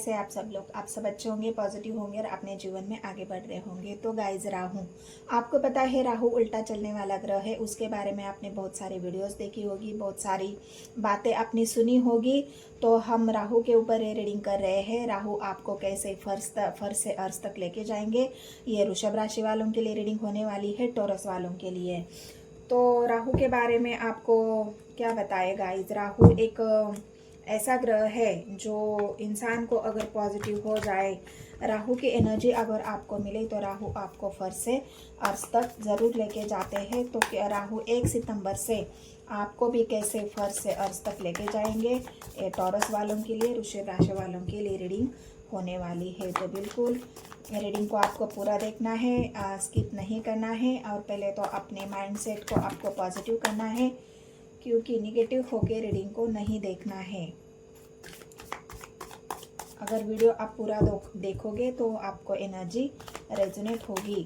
कैसे आप सब लोग, आप सब अच्छे होंगे, पॉजिटिव होंगे और अपने जीवन में आगे बढ़ रहे होंगे। तो गाइज, राहु, आपको पता है राहु उल्टा चलने वाला ग्रह है। उसके बारे में आपने बहुत सारी वीडियोस देखी होगी, बहुत सारी बातें आपने सुनी होगी। तो हम राहु के ऊपर रीडिंग कर रहे हैं। राहु आपको कैसे फर्श से अर्श तक लेके जाएंगे। ये वृषभ राशि वालों के लिए रीडिंग होने वाली है, टॉरस वालों के लिए। तो राहु के बारे में आपको क्या बताए गाइज। राहु एक ऐसा ग्रह है जो इंसान को अगर पॉजिटिव हो जाए, राहु की एनर्जी अगर आपको मिले तो राहु आपको फर्श से अर्श तक ज़रूर लेके जाते हैं। तो राहु 1 सितंबर से आपको भी कैसे फर्श से अर्श तक लेके जाएंगे, ये टॉरस वालों के लिए, वृषभ राशि वालों के लिए रीडिंग होने वाली है। तो बिल्कुल रीडिंग को आपको पूरा देखना है, स्किप नहीं करना है। और पहले तो अपने माइंडसेट को आपको पॉजिटिव करना है, क्योंकि निगेटिव होके रीडिंग को नहीं देखना है। अगर वीडियो आप पूरा देखोगे तो आपको एनर्जी रेजोनेट होगी।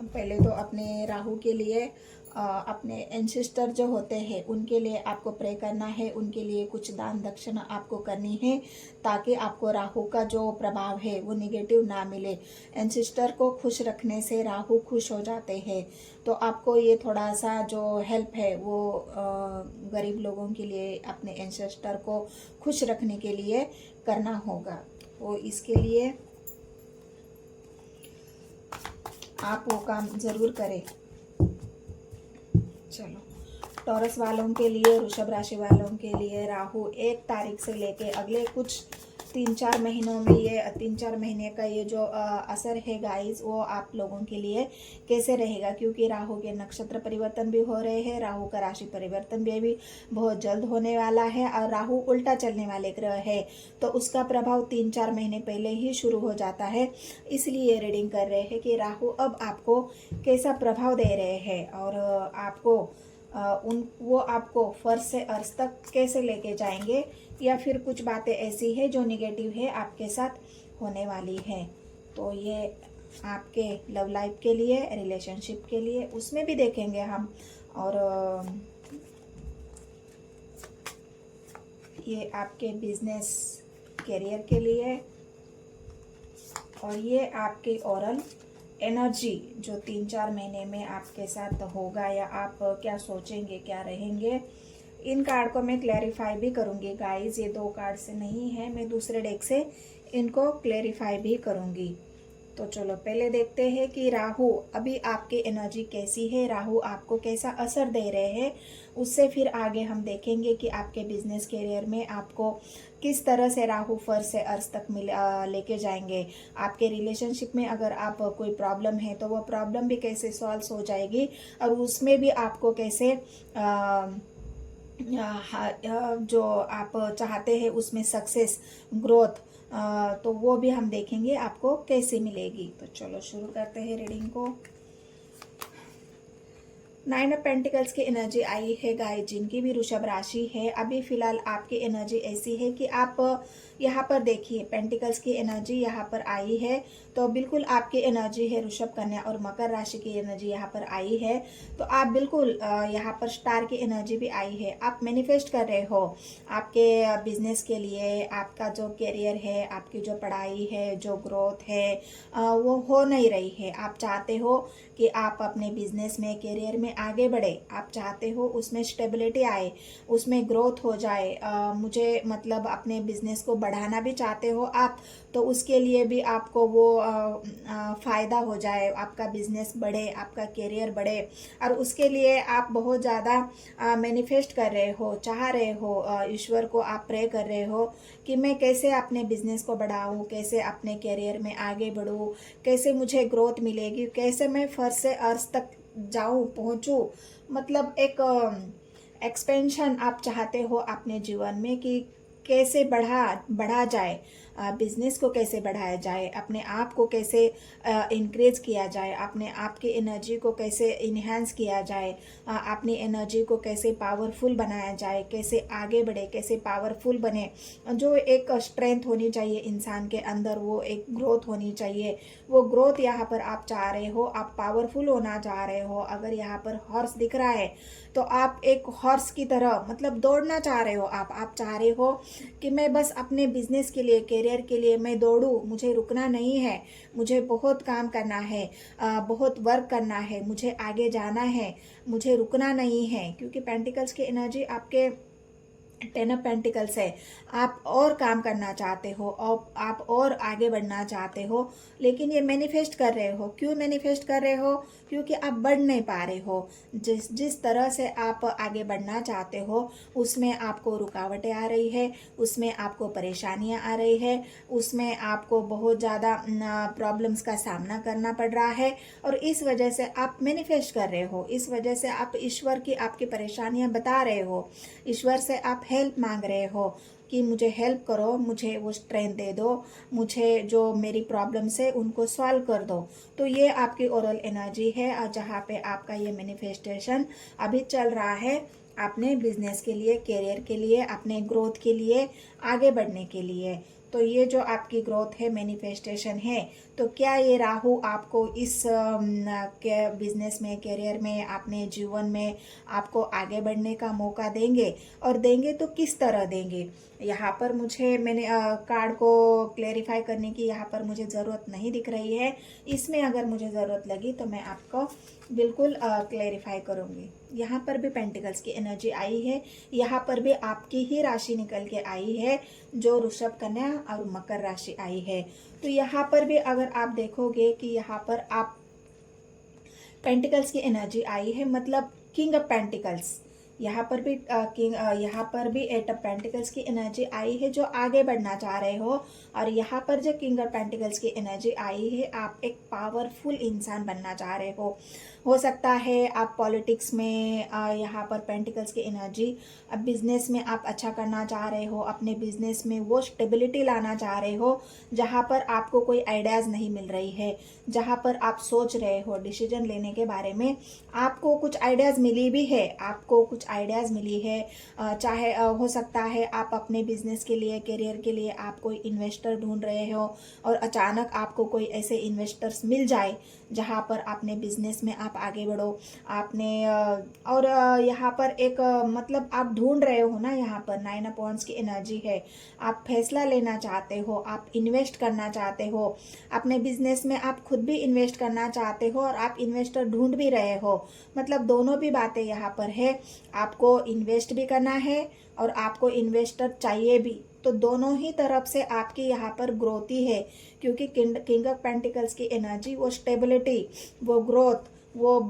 पहले तो अपने राहु के लिए अपने एंसेस्टर जो होते हैं उनके लिए आपको प्रे करना है, उनके लिए कुछ दान दक्षिणा आपको करनी है, ताकि आपको राहु का जो प्रभाव है वो निगेटिव ना मिले। एंसेस्टर को खुश रखने से राहु खुश हो जाते हैं। तो आपको ये थोड़ा सा जो हेल्प है वो गरीब लोगों के लिए, अपने एंसेस्टर को खुश रखने के लिए करना होगा। तो इसके लिए आप वो काम ज़रूर करें। चलो, टॉरस वालों के लिए, वृषभ राशि वालों के लिए राहु 1 तारीख से लेके अगले कुछ 3-4 महीनों में, ये 3-4 महीने का ये जो असर है गाइस, वो आप लोगों के लिए कैसे रहेगा। क्योंकि राहु के नक्षत्र परिवर्तन भी हो रहे हैं, राहु का राशि परिवर्तन भी बहुत जल्द होने वाला है। और राहु उल्टा चलने वाले ग्रह है, तो उसका प्रभाव 3-4 महीने पहले ही शुरू हो जाता है। इसलिए रीडिंग कर रहे हैं कि राहु अब आपको कैसा प्रभाव दे रहे हैं, और आपको वो आपको फर्श से अर्श तक कैसे लेके जाएंगे, या फिर कुछ बातें ऐसी है जो निगेटिव है आपके साथ होने वाली है। तो ये आपके लव लाइफ के लिए, रिलेशनशिप के लिए, उसमें भी देखेंगे हम। और ये आपके बिजनेस करियर के लिए, और ये आपके ओरल एनर्जी जो 3-4 महीने में आपके साथ होगा, या आप क्या सोचेंगे, क्या रहेंगे। इन कार्ड को मैं क्लैरिफाई भी करूंगी गाइस, ये 2 कार्ड से नहीं है, मैं दूसरे डेक से इनको क्लैरिफाई भी करूंगी। तो चलो पहले देखते हैं कि राहु अभी आपकी एनर्जी कैसी है, राहु आपको कैसा असर दे रहे हैं। उससे फिर आगे हम देखेंगे कि आपके बिजनेस करियर में आपको किस तरह से राहु फर्श से अर्श तक लेके जाएंगे। आपके रिलेशनशिप में अगर आप कोई प्रॉब्लम है तो वो प्रॉब्लम भी कैसे सॉल्व हो जाएगी, और उसमें भी आपको कैसे जो आप चाहते हैं उसमें सक्सेस, ग्रोथ, तो वो भी हम देखेंगे आपको कैसे मिलेगी। तो चलो शुरू करते हैं रीडिंग को। 9 ऑफ पेंटिकल्स की एनर्जी आई है गाइस, जिनकी भी वृषभ राशि है। अभी फिलहाल आपकी एनर्जी ऐसी है कि आप यहाँ पर देखिए, पेंटिकल्स की एनर्जी यहाँ पर आई है, तो बिल्कुल आपकी एनर्जी है वृषभ, कन्या और मकर राशि की एनर्जी यहाँ पर आई है। तो आप बिल्कुल यहाँ पर स्टार की एनर्जी भी आई है। आप मैनिफेस्ट कर रहे हो आपके बिजनेस के लिए, आपका जो करियर है, आपकी जो पढ़ाई है, जो ग्रोथ है, वो हो नहीं रही है। आप चाहते हो कि आप अपने बिजनेस में, करियर में आगे बढ़े, आप चाहते हो उसमें स्टेबिलिटी आए, उसमें ग्रोथ हो जाए। मुझे मतलब अपने बिजनेस को बढ़ाना भी चाहते हो आप, तो उसके लिए भी आपको वो फ़ायदा हो जाए, आपका बिजनेस बढ़े, आपका करियर बढ़े। और उसके लिए आप बहुत ज़्यादा मैनिफेस्ट कर रहे हो, चाह रहे हो, ईश्वर को आप प्रे कर रहे हो कि मैं कैसे अपने बिजनेस को बढ़ाऊँ, कैसे अपने करियर में आगे बढ़ूँ, कैसे मुझे ग्रोथ मिलेगी, कैसे मैं फर्श से अर्श तक जाऊँ, पहुँचूँ। मतलब एक एक्सपेंशन आप चाहते हो अपने जीवन में कि कैसे बढ़ा जाए, बिजनेस को कैसे बढ़ाया जाए, अपने आप को कैसे इंक्रीज किया जाए, अपने आप की एनर्जी को कैसे इन्हेंस किया जाए, अपनी एनर्जी को कैसे पावरफुल बनाया जाए, कैसे आगे बढ़े, कैसे पावरफुल बने। जो एक स्ट्रेंथ होनी चाहिए इंसान के अंदर, वो एक ग्रोथ होनी चाहिए। वो ग्रोथ यहाँ पर आप चाह रहे हो, आप पावरफुल होना चाह रहे हो। अगर यहाँ पर हॉर्स दिख रहा है तो आप एक हॉर्स की तरह मतलब दौड़ना चाह रहे हो। आप चाह रहे हो कि मैं बस अपने बिजनेस के लिए, करियर के लिए मैं दौड़ूं, मुझे रुकना नहीं है, मुझे बहुत काम करना है, बहुत वर्क करना है, मुझे आगे जाना है, मुझे रुकना नहीं है। क्योंकि पेंटिकल्स की एनर्जी आपके 10 ऑफ पेंटिकल्स है। आप और काम करना चाहते हो और आप और आगे बढ़ना चाहते हो, लेकिन ये मैनिफेस्ट कर रहे हो। क्यों मैनिफेस्ट कर रहे हो? क्योंकि आप बढ़ नहीं पा रहे हो। जिस तरह से आप आगे बढ़ना चाहते हो उसमें आपको रुकावटें आ रही है, उसमें आपको परेशानियां आ रही है, उसमें आपको बहुत ज़्यादा प्रॉब्लम्स का सामना करना पड़ रहा है। और इस वजह से आप मैनिफेस्ट कर रहे हो, इस वजह से आप ईश्वर की आपकी परेशानियां बता रहे हो, ईश्वर से आप हेल्प मांग रहे हो कि मुझे हेल्प करो, मुझे वो स्ट्रेंथ दे दो, मुझे जो मेरी प्रॉब्लम्स है उनको सॉल्व कर दो। तो ये आपकी ओरल एनर्जी है और जहाँ पे आपका ये मैनिफेस्टेशन अभी चल रहा है अपने बिजनेस के लिए, करियर के लिए, अपने ग्रोथ के लिए, आगे बढ़ने के लिए। तो ये जो आपकी ग्रोथ है, मैनिफेस्टेशन है, तो क्या ये राहु आपको इस के बिजनेस में, करियर में, अपने जीवन में आपको आगे बढ़ने का मौका देंगे? और देंगे तो किस तरह देंगे? यहाँ पर मैंने कार्ड को क्लेरिफाई करने की यहाँ पर मुझे ज़रूरत नहीं दिख रही है। इसमें अगर मुझे ज़रूरत लगी तो मैं आपको बिल्कुल क्लेरिफाई करूँगी। यहाँ पर भी पेंटिकल्स की एनर्जी आई है, यहाँ पर भी आपकी ही राशि निकल के आई है जो वृषभ, कन्या और मकर राशि आई है। तो यहाँ पर भी अगर आप देखोगे कि यहाँ पर आप पेंटिकल्स की एनर्जी आई है, मतलब किंग ऑफ पेंटिकल्स। यहाँ पर भी यहाँ पर भी एट ऑफ पेंटिकल्स की एनर्जी आई है जो आगे बढ़ना चाह रहे हो। और यहाँ पर जो किंग ऑफ पेंटिकल्स की एनर्जी आई है, आप एक पावरफुल इंसान बनना चाह रहे हो सकता है आप पॉलिटिक्स में, यहाँ पर पेंटिकल्स की एनर्जी, अब बिजनेस में आप अच्छा करना चाह रहे हो, अपने बिजनेस में वो स्टेबिलिटी लाना चाह रहे हो जहाँ पर आपको कोई आइडियाज़ नहीं मिल रही है, जहाँ पर आप सोच रहे हो डिसीजन लेने के बारे में। आपको कुछ आइडियाज़ मिली भी है, आपको कुछ आइडियाज़ मिली है। चाहे हो सकता है आप अपने बिजनेस के लिए, करियर के लिए आप कोई इन्वेस्टर ढूंढ रहे हो और अचानक आपको कोई ऐसे इन्वेस्टर्स मिल जाए जहाँ पर अपने बिजनेस में आप आगे बढ़ो। आपने और यहाँ पर एक मतलब आप ढूंढ रहे हो ना, यहाँ पर 9 ऑफ वांड्स की एनर्जी है। आप फैसला लेना चाहते हो, आप इन्वेस्ट करना चाहते हो अपने बिजनेस में, आप खुद भी इन्वेस्ट करना चाहते हो और आप इन्वेस्टर ढूंढ भी रहे हो। मतलब दोनों भी बातें यहाँ पर है, आपको इन्वेस्ट भी करना है और आपको इन्वेस्टर चाहिए भी। तो दोनों ही तरफ से आपकी यहाँ पर ग्रोथ ही है, क्योंकि किंग ऑफ पेंटिकल्स की एनर्जी वो स्टेबिलिटी, वो ग्रोथ, वो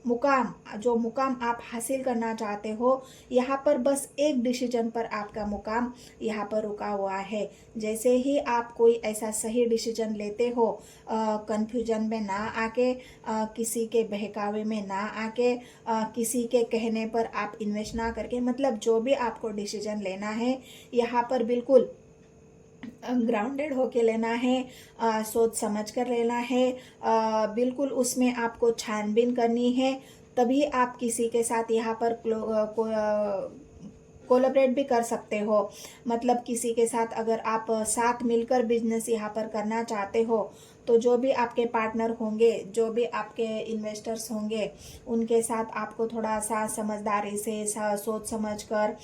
मुकाम आप हासिल करना चाहते हो। यहाँ पर बस एक डिसीजन पर आपका मुकाम यहाँ पर रुका हुआ है। जैसे ही आप कोई ऐसा सही डिसीजन लेते हो, कंफ्यूजन में ना आके, किसी के बहकावे में ना आके, किसी के कहने पर आप इन्वेस्ट ना करके, मतलब जो भी आपको डिसीजन लेना है यहाँ पर बिल्कुल ग्राउंडेड होके लेना है, सोच समझ कर लेना है, बिल्कुल उसमें आपको छानबीन करनी है। तभी आप किसी के साथ यहाँ पर कोलैबोरेट भी कर सकते हो। मतलब किसी के साथ अगर आप साथ मिलकर बिजनेस यहाँ पर करना चाहते हो, तो जो भी आपके पार्टनर होंगे, जो भी आपके इन्वेस्टर्स होंगे, उनके साथ आपको थोड़ा सा समझदारी से, सोच समझ कर,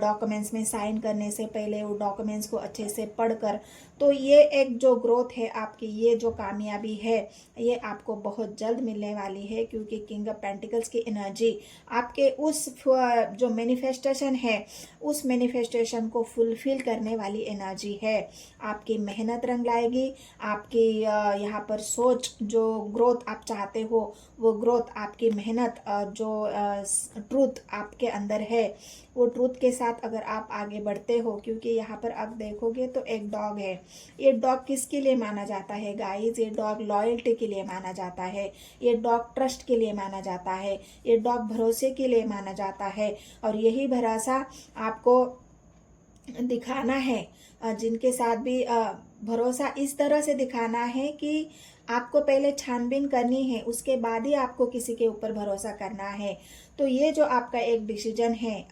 डॉक्यूमेंट्स में साइन करने से पहले वो डॉक्यूमेंट्स को अच्छे से पढ़कर, तो ये एक जो ग्रोथ है आपकी, ये जो कामयाबी है, ये आपको बहुत जल्द मिलने वाली है। क्योंकि किंग ऑफ पेंटिकल्स की एनर्जी आपके उस जो मैनिफेस्टेशन है, उस मैनिफेस्टेशन को फुलफिल करने वाली एनर्जी है। आपकी मेहनत रंग लाएगी, आपकी यहाँ पर सोच, जो ग्रोथ आप चाहते हो वो ग्रोथ, आपकी मेहनत, जो ट्रूथ आपके अंदर है, वो ट्रूथ के साथ अगर आप आगे बढ़ते हो। क्योंकि यहाँ पर आप देखोगे तो एक डॉग है। ये डॉग किसके लिए माना जाता है गाइस? ये डॉग लॉयल्टी के लिए माना जाता है, ये डॉग ट्रस्ट के लिए माना जाता है, ये डॉग भरोसे के लिए माना जाता है। और यही भरोसा आपको दिखाना है, जिनके साथ भी भरोसा इस तरह से दिखाना है कि आपको पहले छानबीन करनी है, उसके बाद ही आपको किसी के ऊपर भरोसा करना है। तो ये जो आपका एक डिसीजन है,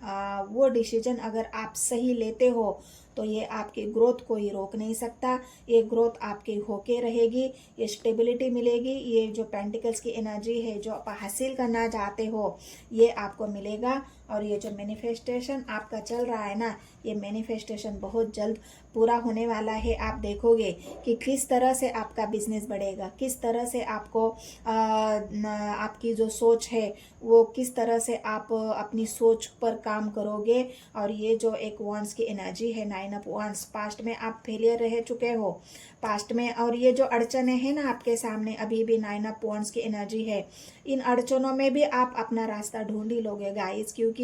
वो डिसीजन अगर आप सही लेते हो तो ये आपकी ग्रोथ कोई रोक नहीं सकता। ये ग्रोथ आपकी होके रहेगी, ये स्टेबिलिटी मिलेगी, ये जो पेंटिकल्स की एनर्जी है जो आप हासिल करना चाहते हो ये आपको मिलेगा। और ये जो मैनिफेस्टेशन आपका चल रहा है ना, ये मैनिफेस्टेशन बहुत जल्द पूरा होने वाला है। आप देखोगे कि किस तरह से आपका बिजनेस बढ़ेगा, किस तरह से आपको आपकी जो सोच है वो किस तरह से आप अपनी सोच पर काम करोगे। और ये जो एक वॉन्ड्स की एनर्जी है, 9 ऑफ वॉन्ड्स, पास्ट में आप फेलियर रह चुके हो पास्ट में, और ये जो अड़चने हैं ना आपके सामने अभी भी 9 ऑफ वॉन्ड्स की एनर्जी है, इन अड़चनों में भी आप अपना रास्ता ढूंढ ही लोगे गाइस, क्योंकि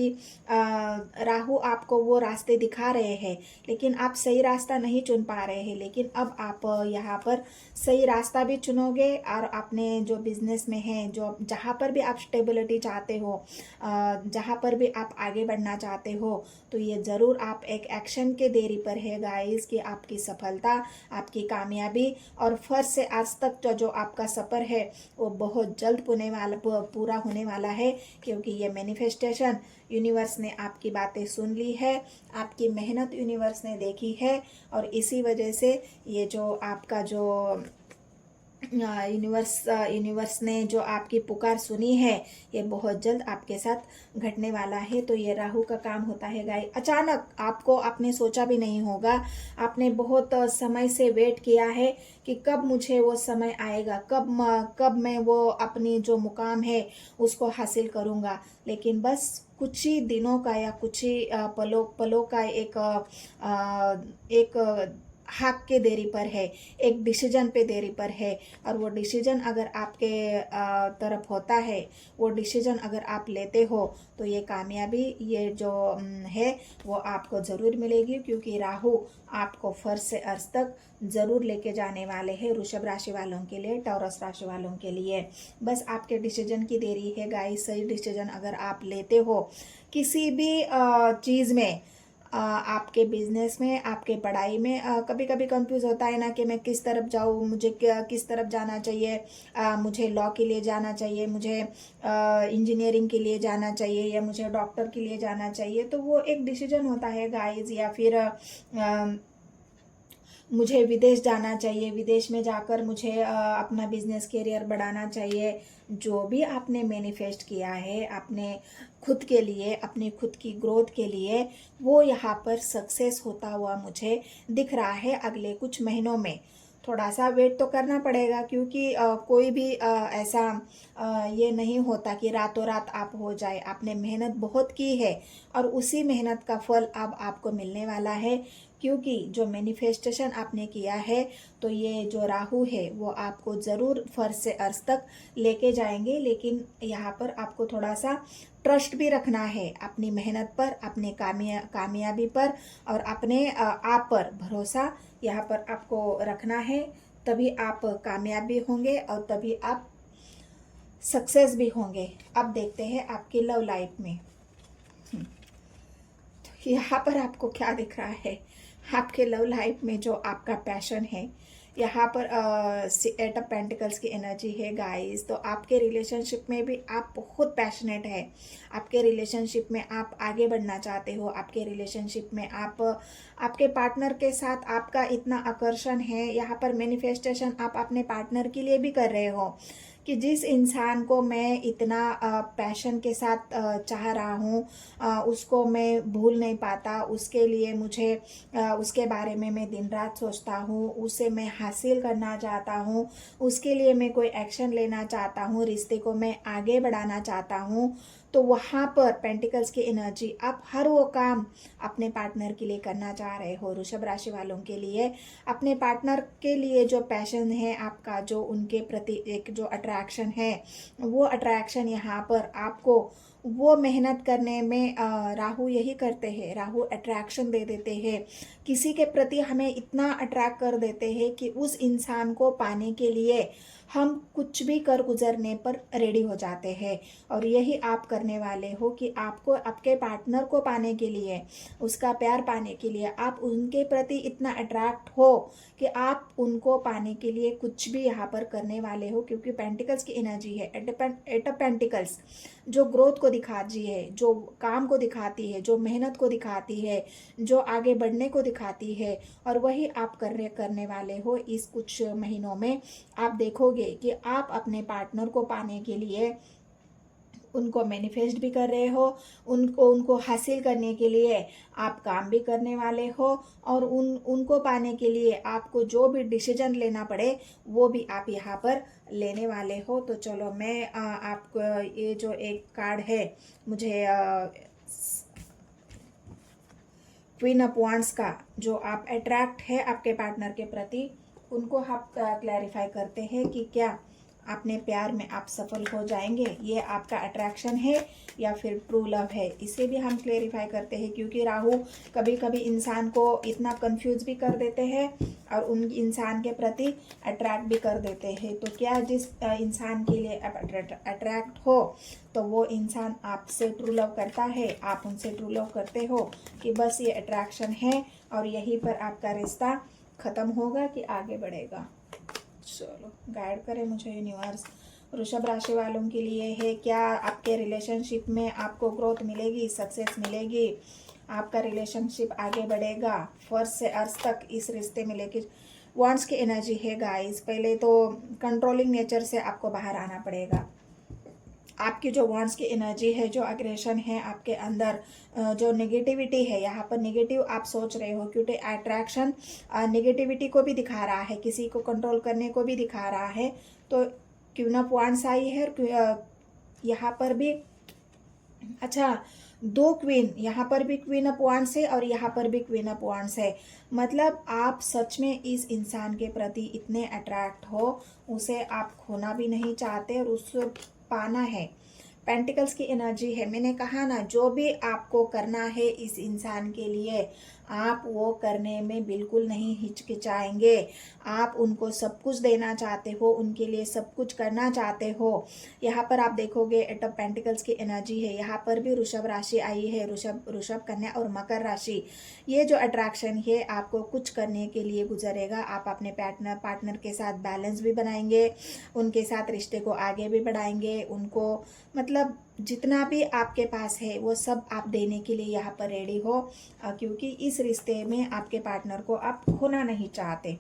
राहु आपको वो रास्ते दिखा रहे हैं लेकिन आप सही रास्ता नहीं चुन पा रहे हैं। लेकिन अब आप यहाँ पर सही रास्ता भी चुनोगे और अपने जो बिजनेस में है, जो जहाँ पर भी आप स्टेबिलिटी चाहते हो, जहाँ पर भी आप आगे बढ़ना चाहते हो, तो ये ज़रूर आप एक एक्शन के देरी पर है गाइस कि आपकी सफलता, आपकी कामयाबी और फर्स्ट से आज तक जो आपका सफ़र है वो बहुत जल्द पूरा होने वाला है। क्योंकि ये मैनिफेस्टेशन यूनिवर्स ने आपकी बातें सुन ली है, आपकी मेहनत यूनिवर्स ने देखी है, और इसी वजह से ये जो आपका जो यूनिवर्स ने जो आपकी पुकार सुनी है ये बहुत जल्द आपके साथ घटने वाला है। तो ये राहु का काम होता है गाइस, अचानक आपको आपने सोचा भी नहीं होगा, आपने बहुत समय से वेट किया है कि कब मुझे वो समय आएगा, कब मैं वो अपनी जो मुकाम है उसको हासिल करूँगा। लेकिन बस कुछ ही दिनों का या कुछ ही पलों का एक हाक के देरी पर है, एक डिसीजन पे देरी पर है। और वो डिसीजन अगर आपके तरफ होता है, वो डिसीजन अगर आप लेते हो तो ये कामयाबी ये जो है वो आपको ज़रूर मिलेगी। क्योंकि राहु आपको फर्स्ट से अर्श तक ज़रूर लेके जाने वाले हैं, वृषभ राशि वालों के लिए, टॉरस राशि वालों के लिए। बस आपके डिसीजन की देरी है गाइस। सही डिसीजन अगर आप लेते हो किसी भी चीज़ में, आपके बिजनेस में, आपके पढ़ाई में, कभी कभी कंफ्यूज होता है ना कि मैं किस तरफ जाऊँ, मुझे किस तरफ जाना चाहिए, मुझे लॉ के लिए जाना चाहिए, मुझे इंजीनियरिंग के लिए जाना चाहिए, या मुझे डॉक्टर के लिए जाना चाहिए। तो वो एक डिसीजन होता है गाइस। या फिर मुझे विदेश जाना चाहिए, विदेश में जाकर मुझे अपना बिजनेस करियर बढ़ाना चाहिए। जो भी आपने मैनिफेस्ट किया है आपने खुद के लिए, अपने खुद की ग्रोथ के लिए, वो यहाँ पर सक्सेस होता हुआ मुझे दिख रहा है अगले कुछ महीनों में। थोड़ा सा वेट तो करना पड़ेगा, क्योंकि कोई भी ऐसा ये नहीं होता कि रातों रात आप हो जाए। आपने मेहनत बहुत की है और उसी मेहनत का फल अब आपको मिलने वाला है। क्योंकि जो मैनिफेस्टेशन आपने किया है, तो ये जो राहु है वो आपको ज़रूर फर्स्ट से अर्श तक लेके जाएंगे। लेकिन यहाँ पर आपको थोड़ा सा ट्रस्ट भी रखना है अपनी मेहनत पर, अपने कामयाबी पर, और अपने आप पर भरोसा यहाँ पर आपको रखना है। तभी आप कामयाब भी होंगे और तभी आप सक्सेस भी होंगे। अब देखते हैं आपकी लव लाइफ में यहाँ पर आपको क्या दिख रहा है। आपके लव लाइफ में जो आपका पैशन है, यहाँ पर 8 ऑफ पेंटिकल्स की एनर्जी है गाइस। तो आपके रिलेशनशिप में भी आप बहुत पैशनेट है, आपके रिलेशनशिप में आप आगे बढ़ना चाहते हो, आपके रिलेशनशिप में आप आपके पार्टनर के साथ आपका इतना आकर्षण है। यहाँ पर मैनिफेस्टेशन आप अपने पार्टनर के लिए भी कर रहे हो कि जिस इंसान को मैं इतना पैशन के साथ चाह रहा हूँ, उसको मैं भूल नहीं पाता, उसके लिए मुझे उसके बारे में मैं दिन रात सोचता हूँ, उसे मैं हासिल करना चाहता हूँ, उसके लिए मैं कोई एक्शन लेना चाहता हूँ, रिश्ते को मैं आगे बढ़ाना चाहता हूँ। तो वहाँ पर पेंटिकल्स की एनर्जी, आप हर वो काम अपने पार्टनर के लिए करना चाह रहे हो। वृषभ राशि वालों के लिए अपने पार्टनर के लिए जो पैशन है आपका, जो उनके प्रति एक जो अट्रैक्शन है, वो अट्रैक्शन यहाँ पर आपको वो मेहनत करने में राहु यही करते हैं, राहु अट्रैक्शन दे देते हैं, किसी के प्रति हमें इतना अट्रैक्ट कर देते हैं कि उस इंसान को पाने के लिए हम कुछ भी कर गुजरने पर रेडी हो जाते हैं। और यही आप करने वाले हो कि आपको आपके पार्टनर को पाने के लिए, उसका प्यार पाने के लिए आप उनके प्रति इतना अट्रैक्ट हो कि आप उनको पाने के लिए कुछ भी यहाँ पर करने वाले हो। क्योंकि पेंटिकल्स की एनर्जी है, एट ऑफ पेंटिकल्स जो ग्रोथ को दिखाती है, जो काम को दिखाती है, जो मेहनत को दिखाती है, जो आगे बढ़ने को दिखाती है, और वही आप करने वाले हो इस कुछ महीनों में। आप देखोगे कि आप अपने पार्टनर को पाने के लिए उनको मैनिफेस्ट भी कर रहे हो, उनको हासिल करने के लिए आप काम भी करने वाले हो, और उनको पाने के लिए आपको जो भी डिसीजन लेना पड़े वो भी आप यहाँ पर लेने वाले हो। तो चलो मैं आपको ये जो एक कार्ड है, मुझे क्वीन ऑफ वांड्स का जो आप अट्रैक्ट है आपके पार्टनर के प्रति, उनको आप क्लैरिफाई करते हैं कि क्या अपने प्यार में आप सफल हो जाएंगे, ये आपका अट्रैक्शन है या फिर ट्रू लव है, इसे भी हम क्लेरिफाई करते हैं। क्योंकि राहु कभी कभी इंसान को इतना कंफ्यूज भी कर देते हैं और उन इंसान के प्रति अट्रैक्ट भी कर देते हैं। तो क्या जिस इंसान के लिए आप अट्रैक्ट हो तो वो इंसान आपसे ट्रू लव करता है, आप उनसे ट्रू लव करते हो, कि बस ये अट्रैक्शन है और यहीं पर आपका रिश्ता ख़त्म होगा कि आगे बढ़ेगा। चलो गाइड करें मुझे यूनिवर्स। वृषभ राशि वालों के लिए है, क्या आपके रिलेशनशिप में आपको ग्रोथ मिलेगी, सक्सेस मिलेगी, आपका रिलेशनशिप आगे बढ़ेगा, फर्स्ट से अर्थ तक इस रिश्ते में लेके वांड्स की एनर्जी है गाइस। पहले तो कंट्रोलिंग नेचर से आपको बाहर आना पड़ेगा। आपकी जो वांड्स की एनर्जी है, जो अग्रेशन है आपके अंदर, जो नेगेटिविटी है, यहाँ पर नेगेटिव आप सोच रहे हो, क्योंकि अट्रैक्शन नेगेटिविटी को भी दिखा रहा है, किसी को कंट्रोल करने को भी दिखा रहा है। तो क्वीन ऑफ वांड्स आई है यहाँ पर भी। अच्छा, दो क्वीन, यहाँ पर भी क्वीन ऑफ वांड्स है और यहाँ पर भी क्वीन ऑफ वांड्स है। मतलब आप सच में इस इंसान के प्रति इतने अट्रैक्ट हो, उसे आप खोना भी नहीं चाहते और उससे पाना है। पेंटिकल्स की एनर्जी है। मैंने कहा ना, जो भी आपको करना है इस इंसान के लिए, आप वो करने में बिल्कुल नहीं हिचकिचाएंगे। आप उनको सब कुछ देना चाहते हो, उनके लिए सब कुछ करना चाहते हो। यहाँ पर आप देखोगे एट ऑफ पेंटिकल्स की एनर्जी है। यहाँ पर भी वृषभ राशि आई है, वृषभ कन्या और मकर राशि। ये जो अट्रैक्शन है आपको कुछ करने के लिए गुजरेगा। आप अपने पार्टनर के साथ बैलेंस भी बनाएंगे, उनके साथ रिश्ते को आगे भी बढ़ाएंगे, उनको मतलब जितना भी आपके पास है वो सब आप देने के लिए यहाँ पर रेडी हो, क्योंकि इस रिश्ते में आपके पार्टनर को आप खोना नहीं चाहते।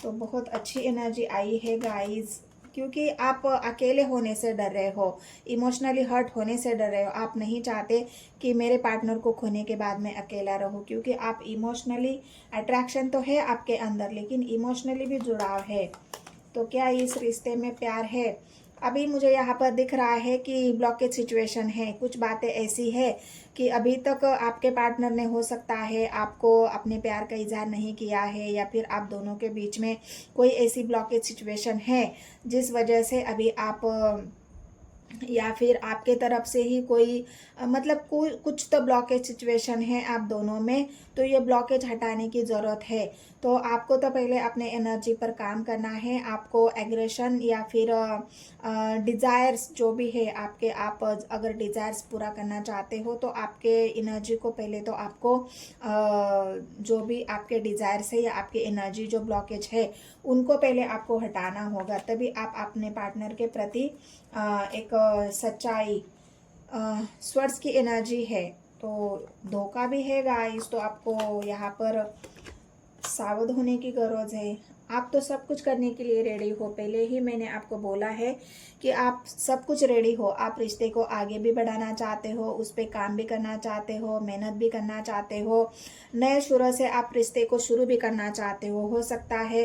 तो बहुत अच्छी एनर्जी आई है गाइस, क्योंकि आप अकेले होने से डर रहे हो, इमोशनली हर्ट होने से डर रहे हो। आप नहीं चाहते कि मेरे पार्टनर को खोने के बाद मैं अकेला रहूं, क्योंकि आप इमोशनली, अट्रैक्शन तो है आपके अंदर लेकिन इमोशनली भी जुड़ाव है। तो क्या इस रिश्ते में प्यार है? अभी मुझे यहाँ पर दिख रहा है कि ब्लॉकेज सिचुएशन है। कुछ बातें ऐसी है कि अभी तक आपके पार्टनर ने, हो सकता है, आपको अपने प्यार का इजहार नहीं किया है, या फिर आप दोनों के बीच में कोई ऐसी ब्लॉकेज सिचुएशन है जिस वजह से अभी आप, या फिर आपके तरफ से ही कोई मतलब कुछ तो ब्लॉकेज सिचुएशन है आप दोनों में। तो ये ब्लॉकेज हटाने की ज़रूरत है। तो आपको तो पहले अपने एनर्जी पर काम करना है। आपको एग्रेशन या फिर डिज़ायर्स जो भी है आपके, आप अगर डिज़ायर्स पूरा करना चाहते हो तो आपके एनर्जी को पहले तो आपको जो भी आपके डिज़ायर्स है या आपकी एनर्जी जो ब्लॉकेज है उनको पहले आपको हटाना होगा। तभी आप अपने पार्टनर के प्रति एक सच्चाई, स्वर्स की एनर्जी है। तो धोखा भी है गाइस, तो आपको यहाँ पर सावध होने की ज़रूरत है। आप तो सब कुछ करने के लिए रेडी हो, पहले ही मैंने आपको बोला है कि आप सब कुछ रेडी हो। आप रिश्ते को आगे भी बढ़ाना चाहते हो, उस पर काम भी करना चाहते हो, मेहनत भी करना चाहते हो, नए शुरू से आप रिश्ते को शुरू भी करना चाहते हो सकता है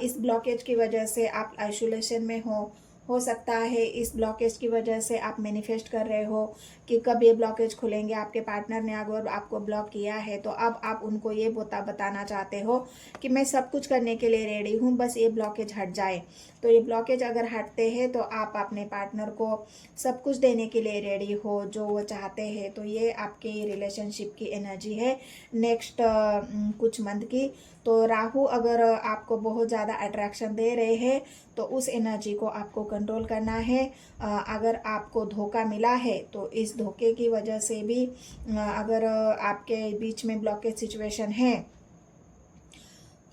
इस ब्लॉकेज की वजह से आप आइसोलेशन में हो हो सकता है इस ब्लॉकेज की वजह से आप मैनिफेस्ट कर रहे हो कि कब ये ब्लॉकेज खुलेंगे। आपके पार्टनर ने अगर आपको ब्लॉक किया है तो अब आप उनको ये बताना चाहते हो कि मैं सब कुछ करने के लिए रेडी हूँ, बस ये ब्लॉकेज हट जाए। तो ये ब्लॉकेज अगर हटते हैं तो आप अपने पार्टनर को सब कुछ देने के लिए रेडी हो जो वो चाहते हैं। तो ये आपके रिलेशनशिप की एनर्जी है नेक्स्ट कुछ मंथ की। तो राहु अगर आपको बहुत ज़्यादा अट्रैक्शन दे रहे हैं तो उस एनर्जी को आपको कंट्रोल करना है। अगर आपको धोखा मिला है तो इस धोखे की वजह से भी अगर आपके बीच में ब्लॉकेज सिचुएशन है,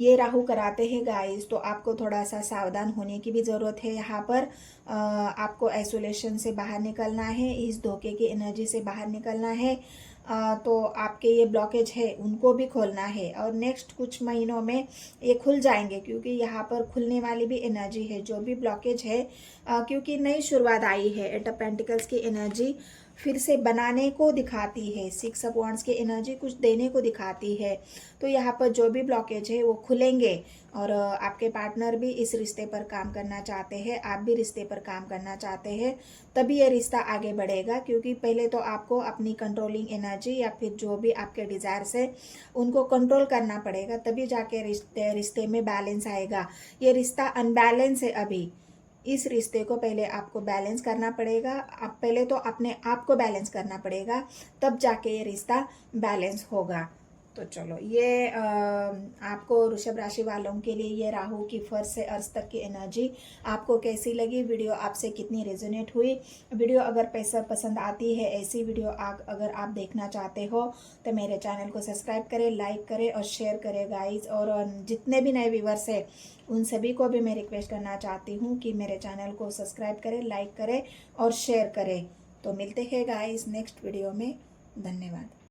ये राहु कराते हैं गाइस, तो आपको थोड़ा सा सावधान होने की भी ज़रूरत है। यहाँ पर आपको आइसोलेशन से बाहर निकलना है, इस धोखे की एनर्जी से बाहर निकलना है। तो आपके ये ब्लॉकेज है उनको भी खोलना है और नेक्स्ट कुछ महीनों में ये खुल जाएंगे, क्योंकि यहाँ पर खुलने वाली भी एनर्जी है जो भी ब्लॉकेज है। क्योंकि नई शुरुआत आई है। एट ऑफ पेंटिकल्स की एनर्जी फिर से बनाने को दिखाती है, सिक्स ऑफ वांड्स की एनर्जी कुछ देने को दिखाती है। तो यहाँ पर जो भी ब्लॉकेज है वो खुलेंगे और आपके पार्टनर भी इस रिश्ते पर काम करना चाहते हैं, आप भी रिश्ते पर काम करना चाहते हैं, तभी ये रिश्ता आगे बढ़ेगा। क्योंकि पहले तो आपको अपनी कंट्रोलिंग एनर्जी या फिर जो भी आपके डिज़ायर्स है उनको कंट्रोल करना पड़ेगा, तभी जाके रिश्ते में बैलेंस आएगा। ये रिश्ता अनबैलेंस है अभी। इस रिश्ते को पहले आपको बैलेंस करना पड़ेगा। आप पहले तो अपने आप को बैलेंस करना पड़ेगा, तब जाके ये रिश्ता बैलेंस होगा। तो चलो ये आपको वृषभ राशि वालों के लिए ये राहु की फर्स्ट से अर्थ तक की एनर्जी आपको कैसी लगी, वीडियो आपसे कितनी रेजोनेट हुई। वीडियो अगर पैसा पसंद आती है, ऐसी वीडियो अगर आप देखना चाहते हो तो मेरे चैनल को सब्सक्राइब करें, लाइक करें और शेयर करें गाइज। और जितने भी नए व्यूवर्स हैं उन सभी को भी मैं रिक्वेस्ट करना चाहती हूँ कि मेरे चैनल को सब्सक्राइब करें, लाइक करें और शेयर करें। तो मिलते हैं गाइज नेक्स्ट वीडियो में। धन्यवाद।